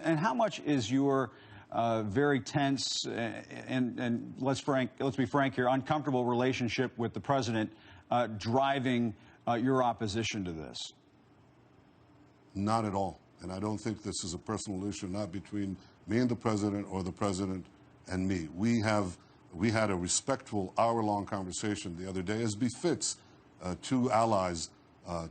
And how much is your very tense and let's be frank here, uncomfortable relationship with the president driving your opposition to this? Not at all. And I don't think this is a personal issue, not between me and the president or the president and me. We had a respectful hour-long conversation the other day, as befits two allies,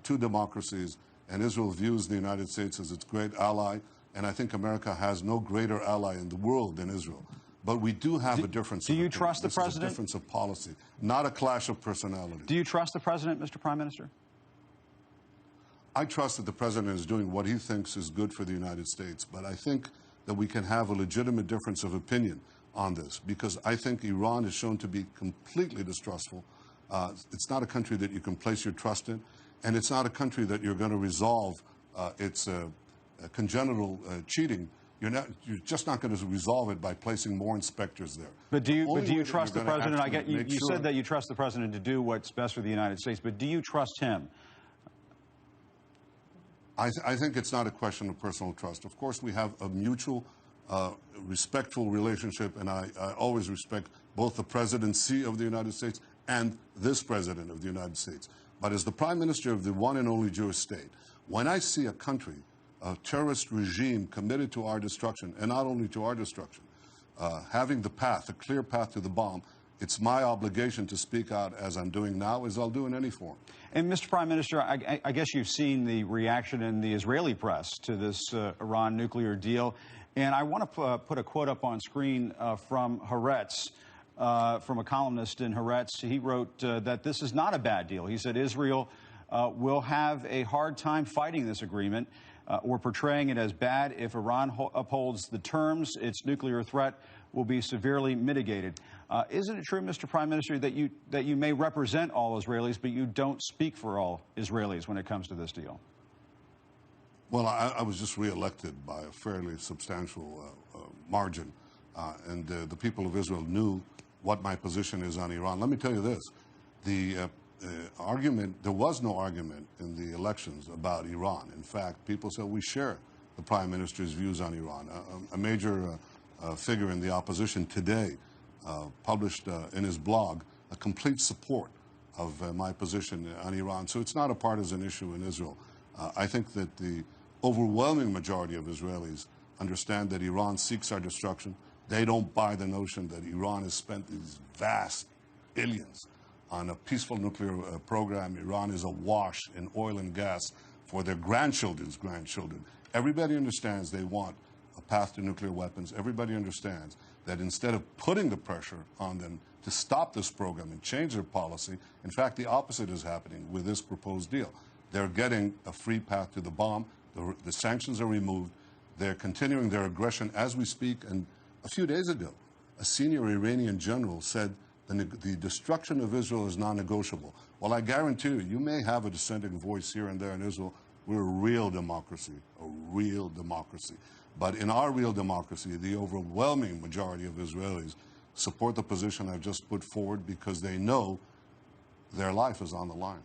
two democracies, and Israel views the United States as its great ally, and I think America has no greater ally in the world than Israel. But we do have a difference. Do you trust the president? This is a difference of policy, not a clash of personality. Do you trust the president, Mr. Prime Minister? I trust that the president is doing what he thinks is good for the United States, but I think that we can have a legitimate difference of opinion on this, because I think Iran is shown to be completely distrustful. It's not a country that you can place your trust in, and it's not a country that you're going to resolve its congenital cheating. You're just not going to resolve it by placing more inspectors there. But do you trust the president? You said that you trust the president to do what's best for the United States, but do you trust him? I think it's not a question of personal trust. Of course, we have a mutual, respectful relationship, and I always respect both the presidency of the United States and this president of the United States. But as the prime minister of the one and only Jewish state, when I see a country, a terrorist regime committed to our destruction, and not only to our destruction, having the path, a clear path to the bomb, it's my obligation to speak out, as I'm doing now, as I'll do in any forum. And Mr. Prime Minister, I guess you've seen the reaction in the Israeli press to this Iran nuclear deal. And I want to put a quote up on screen from Haaretz, from a columnist in Haaretz. He wrote that this is not a bad deal. He said Israel will have a hard time fighting this agreement or portraying it as bad. If Iran upholds the terms, its nuclear threat will be severely mitigated. Isn't it true, Mr. Prime Minister, that you may represent all Israelis, but you don't speak for all Israelis when it comes to this deal? Well, I was just reelected by a fairly substantial margin, and the people of Israel knew what my position is on Iran. Let me tell you this. The argument, there was no argument in the elections about Iran. In fact, people said we share the Prime Minister's views on Iran. A major figure in the opposition today published in his blog a complete support of my position on Iran. So it's not a partisan issue in Israel. I think that the overwhelming majority of Israelis understand that Iran seeks our destruction. They don't buy the notion that Iran has spent these vast billions on a peaceful nuclear program. Iran is awash in oil and gas for their grandchildren's grandchildren. Everybody understands they want a path to nuclear weapons. Everybody understands that instead of putting the pressure on them to stop this program and change their policy, in fact, the opposite is happening with this proposed deal. They're getting a free path to the bomb. The sanctions are removed. They're continuing their aggression as we speak. And a few days ago, a senior Iranian general said the destruction of Israel is non-negotiable. Well, I guarantee you, you may have a dissenting voice here and there in Israel. We're a real democracy, a real democracy. But in our real democracy, the overwhelming majority of Israelis support the position I've just put forward because they know their life is on the line.